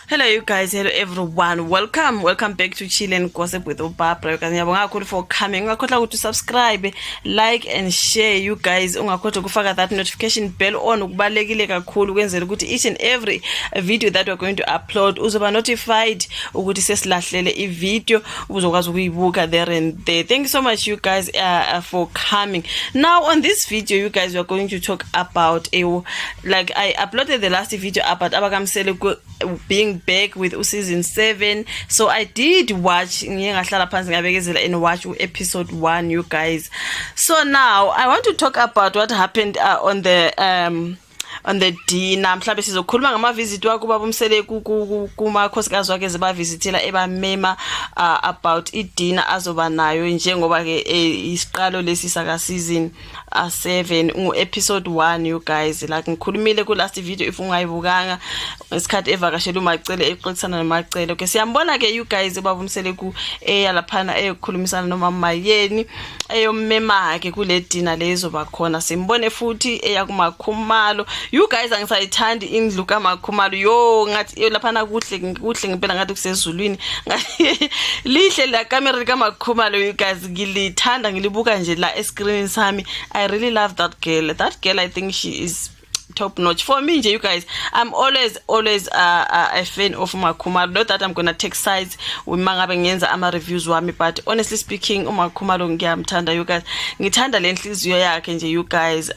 Hello you guys, hello everyone. Welcome back to Chill and Gossip with Ubabra. You guys ngiyabonga kakhulu for coming. Ungakhohlwa ukuthi subscribe, like and share you guys. Ungakhohlwa ukufaka that notification bell on ukubalekile kakhulu ukwenzela ukuthi each and every video that we're going to upload uzoba notified ukuthi sesilahlele i-video uzokwazi ukuyibuka there and there. Thank you so much you guys for coming. Now on this video you guys we are going to talk about like I uploaded the last video about Musa Mseleku being back with season 7. So I did watch and watch episode 1 you guys. So now I want to talk about what happened on the dinner. Mhlawumbe sizokhuluma ngama-visit wakhe ubaba Mseleku kumakhosikazi wakhe ezibavizithela ebamema about idinner azoba nayo njengoba ke isiqalo lesi saka season 7 episode 1 you guys. Like ngikhulumile ku last video if ungayibukanga isikhathi evakashela uMacele exoxisana noMacele. Okay, siyambona ke you guys ubaba Mseleku eyalaphana eyokukhulumisana nomama yeni eyommema ke kule dinner lezo bakhona. Simbone futhi eyakumakhumalo. You guys angisayithandi indlu kaMakhumalo yo ngathi laphana kuhle ngempela ngathi kusezulwini lihle la camera kaMakhumalo you guys ngilithanda ngilibuka nje la escreen sami. I really love that girl. I think she is top notch for me nje you guys. I'm always a fan of Makhumalo. Not that I'm gonna take sides mangabe ngenza ama reviews wami, but honestly speaking uMakhumalo ngiyamthanda you guys. Ngithanda lenhliziyo yakhe nje you guys.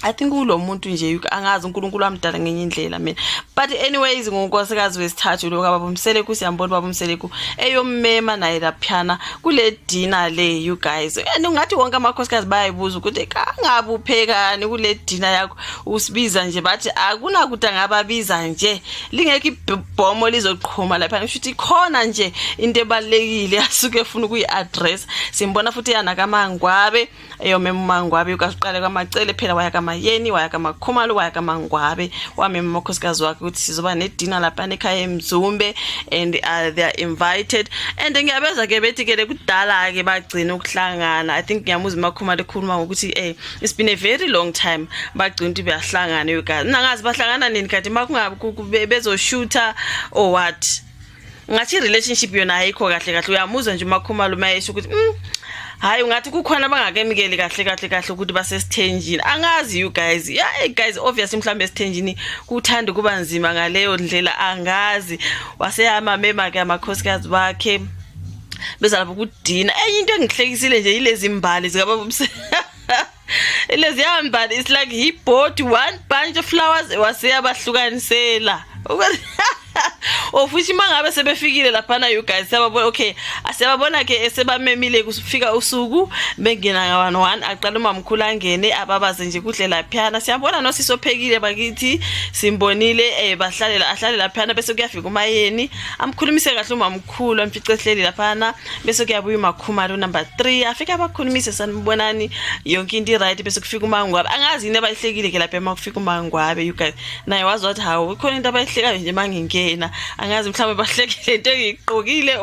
I think ulo muntu nje angazi uNkulunkulu amdala ngenye indlela mina. But anyways ngonkosikazi wesithathu lo kababa Mseleku siyambona baba Mseleku eyommema naye laphana kule dinner le you guys. And ungathi wonke amakhosikazi bayayibuza ukuthi kangabe uphekani kule dinner yakho usibiza nje bathi akuna kuthi angababiza nje lingeke ibhomo lizoqhuma lapha. Ngisho ukuthi khona nje into ebalekile asuke efuna ukuyi-address. Simbona futhi yana kaMangwabe eyommema uMangwabe ukasiqale kwaMacele phela waya yeni wayakamakhumalo wayakaMangwabe wamema amakhosikazi wakhe ukuthi sizoba nedinner lapha ekhaya eMzumbe and they are invited. And ngiyabeza ke bethi ke kudala ke bagcina ukuhlangana. I think ngiyamuza uMakhumalo ekhuluma ngokuthi it's been a very long time bagcina ukuthi bayahlangana you guys. Nangazi bahlangana nini kanti makungabe bezoshoota or what. Ngathi relationship yona ayikho kahle uyamuza nje uMakhumalo mayesho ukuthi hayi ungathi kukhona bangakemikeli kahle ukuthi basesithenjini. Angazi you guys. Yeah guys, obviously mhlambe esithenjini kuthanda kuba nzima ngaleyo ndlela angazi. Waseyama mema ke amakhosikazi bakhe bezalapha kudina. Enye into engihlekisile nje ilezi imbali zikababa lezi imbali it's like he bought one bunch of flowers waseyabahlukanisela. Ofuthi mangabe sebefikile laphana you guys sababona okay asebabona ke esebamemile kusifika usuku bengena nga1 aqala umamkhulu angene ababaze nje kuhle laphana. Siyabona nosisophekile bakithi simbonile ahlale laphana bese kuyafika umayeni amkhulumise kahle umamkhulu amfice ehleli laphana bese kuyabuya uMakhumalo number 3 afika abakhulumise sanibonani yonke into right bese kufika uMangwabe. Angazi yini abayihlekile ke lapha makufika uMangwabe you guys. Naye wazi wathi hawo ikhona into abayihlekayo nje mangingena angazi mhlawumbe bahlekile into engigqokile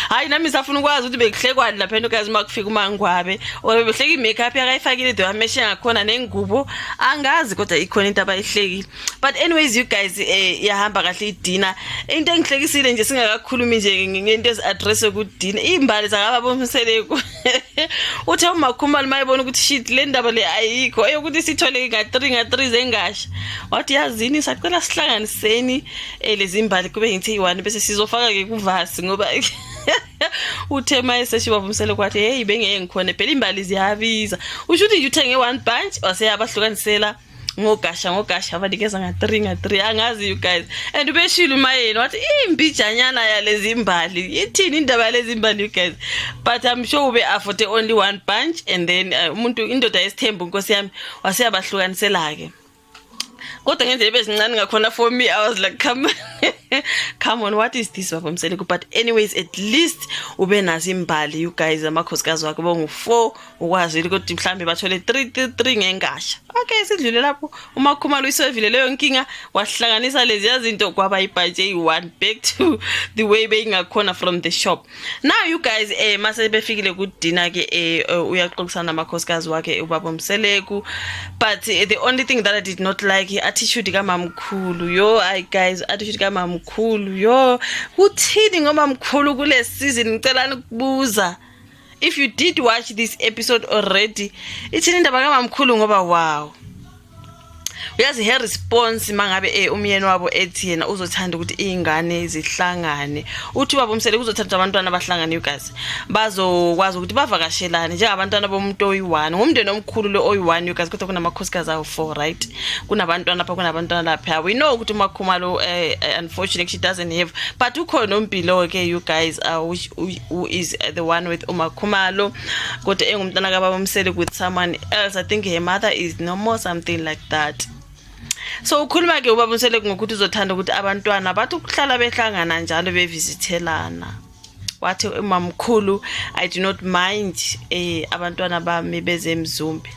hayi nami safuna ukwazi ukuthi bekuhlekwani lapha you guys makufika uMangwabe or behleka i-makeup yakayifakile de wameshe ngakhona nengubo angazi kodwa ikhona into abayihlekile. But anyways you guys yahamba kahle idina. Into engihlekisile nje singakakhulumi nje ngento ezi-address ku-dinner imbali zakababa Mseleku uthe uMakhumalo mayibona ukuthi shit le ndaba le ayikho eyokuthi sithole nga3 zengasha wathi yazini sacela sihlanganiseni lezi imbali kube ngithi yi1 bese sizofaka ke kuvasi ngoba uthe mayeseshe baba Mseleku wathi hey bengeke ngikhona phela imbali ziyabiza. Usho ukuthi nje uthenge one bunch waseyabahlukanisela ngogasha abanikeza nga3 angazi you guys. And ubeshila umayeni wathi imbijanyana yalezi imbali ithini indaba yalezi imbali you guys. But I'm sure ube afford only one bunch and then umuntu indoda yesithembu inkosi yami waseyabahlukanisela ke. Kodwa ngendlela bezincane ngakhona for me I was like come on what is this baba Mseleku. But anyways at least ube nazo imbali you guys amakhosikazi wakhe bongu4 ukwazi ukuthi mhlambe bathole 3 ngengasha. Okay sidlule lapho uMakhumalo isevile leyo nkinga wahlanganisa lezi yazinto kwaba ibudget eyi1 back to the way beyingakhona from the shop. Now you guys mase befikile ku dinner ke uyaxoxisana namakhosikazi wakhe ubaba Mseleku. But the only thing that I did not like attitude kaMamkhulu yo guys attitude kaMamkhulu mkhulu yo uthini ngoma mkhulu kule season ngicela ukubuza if you did watch this episode already ithini indaba kamamkhulu ngoba wow uyazi her response mangabe umyeni wabo ethi yena uzothanda ukuthi izingane zihlangane uthi baba Mseleku uzothanda abantwana abahlangane you guys bazokwazi ukuthi bavakashelane njengabantwana bomuntu oyi1 ngumndeni omkhulu lo oyi1 you guys kodwa kunamakhosikazi awu 4 right kunabantwana lapha kunabantwana lapha we know ukuthi uMakhumalo unfortunately she doesn't have but ukhona uMbilo ke you guys who is the one with uMakhumalo kodwa engumntana kaBaba Mseleku with someone else I think her mother is no more something like that. So ukhuluma ke ubaba Mseleku ngokuthi uzothanda ukuthi abantwana bathi ukuhlala behlangana njalo bevisithelana wathi mamkhulu I do not mind abantwana bami bezemzumbi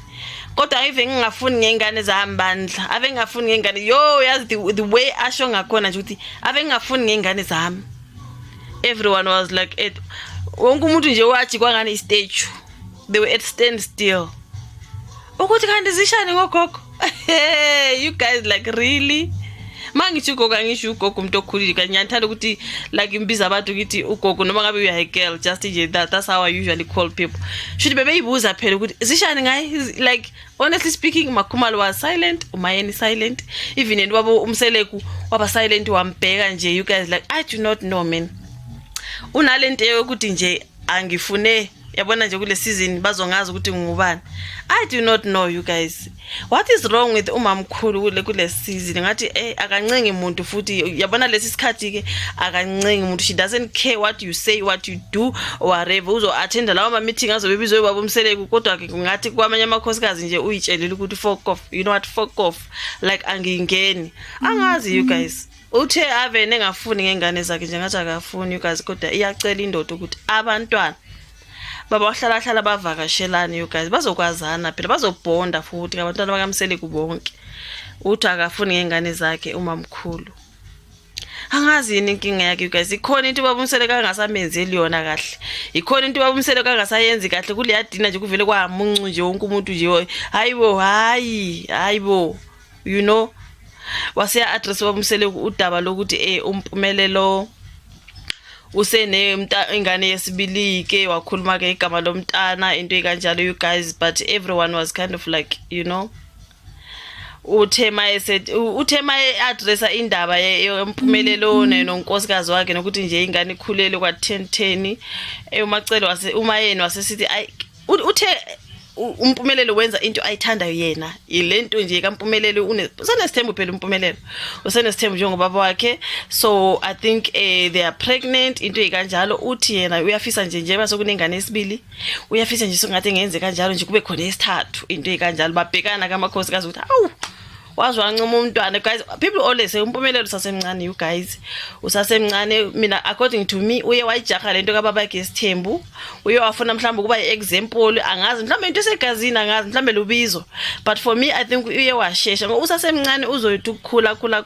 kodwa ave ngingafuni ngengane zahambandla ave ngingafuni ngengane yo yazi the way asho ngakhona nje ukuthi ave ngingafuni ngengane zami everyone was like wonke umuntu nje wathi kwangani istatue they were at standstill ukuthi kanti zishane ngogogo. Hey, you guys like really? Mangithi ugogo angisho ugogo umuntu okhulile kanye ngiyathanda ukuthi like imbiza abantu ukuthi ugogo noma ngabe uya girl just nje that's how I usually call people. Should bebe ibuza phela ukuthi zishane ngayi like honestly speaking Makhumalo was silent, umayeni silent, even ubaba Mseleku waba silent wambheka nje you guys like I do not know man. Unalento yokuthi nje angifune yabona nje kule season bazongazi ukuthi ngubani. I do not know you guys. What is wrong with umamkhulu kule season? Ngathi akancengi umuntu futhi yabona lesi sikhathi ke akancengi umuntu. She doesn't care what you say, what you do or whatever. Uzo attend lawo ma meeting azobebizwe ubaba Mseleku kodwa ke ngathi kwamanye amakhosikazi nje uyitshelile ukuthi fuck off. You know what, fuck off. Like angingeni. Angazi you guys. Uthe ave nengafuni ngengane zakhe nje ngathi akafuni you guys kodwa iyacela indoda ukuthi abantwana baba wahlala bavakashelana you guys bazokwazana phela bazobonda futhi abantwana bakaMseleku bonke uthi akafuni ngengane zakhe umamkhulu angazi yini inkinga yakhe you guys ikhona into baba Mseleku angasamenzeli yona kahle ikhona into baba Mseleku angasayenzi kahle kule yadina nje kuvele kwamuncu nje wonke umuntu nje hayibo you know wase address baba Mseleku udaba lokuthi umpumelelo usene ingane yesibili ke wakhuluma ke igama lomntana into ekanjalo you guys but everyone was kind of like you know uthema addressa indaba yempumelelo nonkosikazi wakhe nokuthi nje ingane ikhulele kwa 10 umacelo umayeni wasesithi uthe umpumelelo wenza into ayithandayo yena ilento nje kaMpumelelo usenesithembu phela umpumelelo usenesithembu njengobaba wakhe so I think they are pregnant into ekanjalo uthi yena uyafisa nje base kunengane esibili uyafisa nje sokungathi ngenze kanjalo nje kube khona esithathu into ekanjalo babhekana kamakhosikazi ukuthi awu wazwa ncoma umntwana guys people always say umpumelelo usasemncane you guys usasemncane mina according to me uye wayijaha lento kababa yakhe Sithembu uye wafuna mhlawumbe kuba iexample angazi mhlawumbe into esegazini angazi mhlawumbe lubizo but for me I think uye washesha ngoba usasemncane uzoyithi ukukhula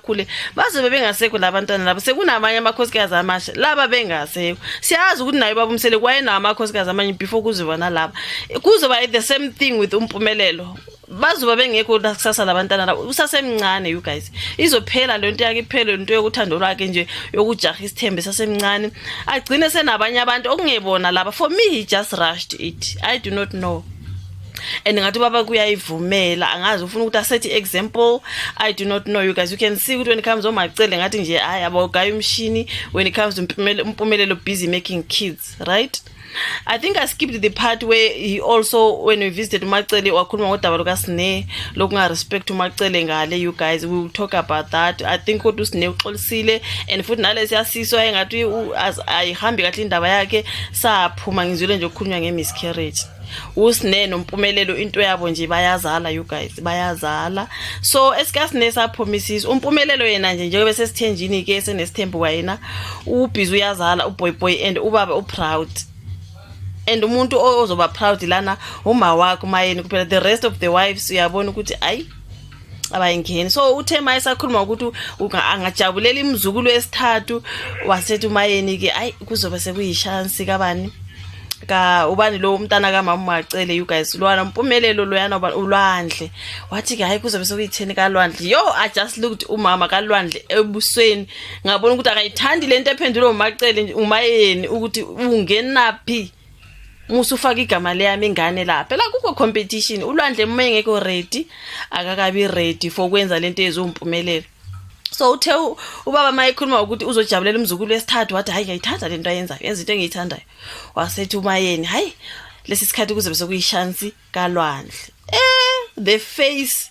baze bengasekho labantwana labo sekunamanye amakhosikazi amasha laba bengasekho siyazi ukuthi naye baba Mseleku wayena amakhosikazi amanye before kuzibona laba kuzoba the same thing with umpumelelo bazoba bengekho kusasa labantwana labo usasemncane you guys izophela lento yakhe iphele into yokuthando lwakhe nje yokujaha isithembe sasemncane agcine senabanye abantu okungebona laba for me he just rushed it I do not know and ngathi baba kuyayivumela angazi ufuna ukuthi asethi example I do not know you guys you can see ukuthi when it comes omacele ngathi nje hayi abogaya umshini when it comes to umpumelelo busy making kids right. I think I skipped the part where he also when we visited Umacele wakhuluma ngodaba lokaSne lokunga respect uMacele ngale you guys we will talk about that I think ukuthi uSne uxolisile and futhi nalesi yasiswa engathi ayihambi kahle indaba yakhe saphuma ngizwile nje ukukhulunywa ngemiscarriage uSne nompumelelo into yabo nje bayazala you guys bayazala so esikasine sapromises umpumelelo yena nje njengoba sesithenjini ke senesithembu wayena ubhizi uyazala uboy and ubaba uproud and umuntu ozoba proud lana uma wakho mayeni kuphela the rest of the wives uyabona ukuthi ayi abayingeni so uthema esakhuluma ukuthi angajabulela imizukulu esithathu wasethi umayeni ke ayi kuzoba sekuyishansi kabani ka ubani lo umntana kaMama Macele you guys lwana Mpumelelo loyana uLwandle wathi ke hayi kuzobe sokuyitheni kaLwandle yo I just looked umama kaLwandle ebusweni ngabona ukuthi akayithandi lento ephendula uMacele umayeni ukuthi ungenaphi Musa ufaka igama leyami ingane lapha la kukho competition uLwandle uma engekho ready akakabi ready for kwenza lento ezumpumelelo so uthe ubaba mayikhuluma ukuthi uzojabulela umzukulu wesithathu wathi hayi ngiyayithanda lento ayenzayo yenza into engiyithandayo wasethi umayeni hayi lesi sikhathi kuzobe sokuyishansi kaLwandle the face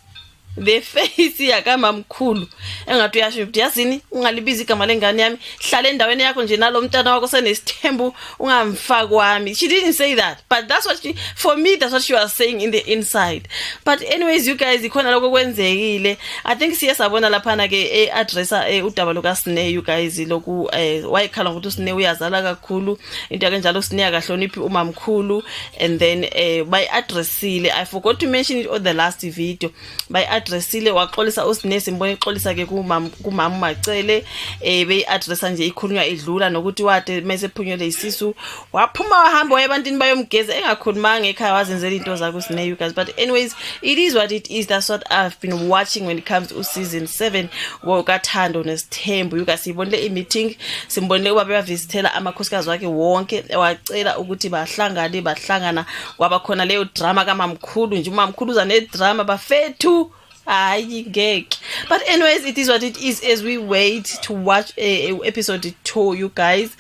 yakamamkhulu engathi uyasho ukuthi yazini ungalibiza igama lengane yami hlala endaweni yakho nje nalo mntana wakho senesithembu ungamfaki wami. She didn't say that, but that's what for me that's what she was saying in the inside. But anyways you guys ikhona lokho kwenzekile. I think siye sabona laphana ke addressa udaba loka Sne you guys lokhu wayekhala ukuthi uSne uyazala kakhulu into kanjalo uSne akahloniphi umamkhulu and then by addressile I forgot to mention it on the last video by addressile waxolisa uSne simbone exolisa ke kuMama Macele be addressa nje ikhulunywa idlula nokuthi wade mase phunyele isisu waphuma wahamba wayebantini bayomgeza engakhulumanga ekhaya wazenzela into zakhe uSne you guys. But anyways it is what it is. That's what I've been watching when it comes to season 7 Uthando Nesthembu you guys. Sibonile meeting simbonile ubaba beyavisithela amakhosikazi wakhe wonke wacela ukuthi bahlangana kwaba khona leyo drama kaMamkhulu nje uMamkhulu uza ne drama bafethu hayi ngeke. But anyways it is what it is as we wait to watch episode 2 you guys.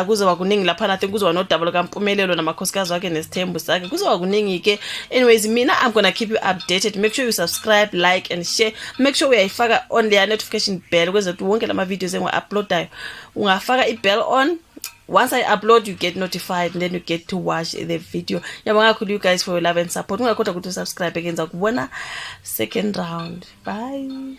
Kuzoba kuningi lapha nathi kuzoba nodouble kaMpumelelo namakhosikazi wakhe nesithembu sakhe kuzoba kuningi ke. Anyways mina I'm gonna keep you updated. Make sure you subscribe, like and share. Make sure uyayifaka on the notification bell ukuze ukuthi wonke lama videos engiwa-uploadayo ungafaka i-bell on. Once I upload you get notified and then you get to watch the video. Yabonga kakhulu you guys for your love and support. Ungakhohlwa ukuthi subscribe again zakubona second round. Bye.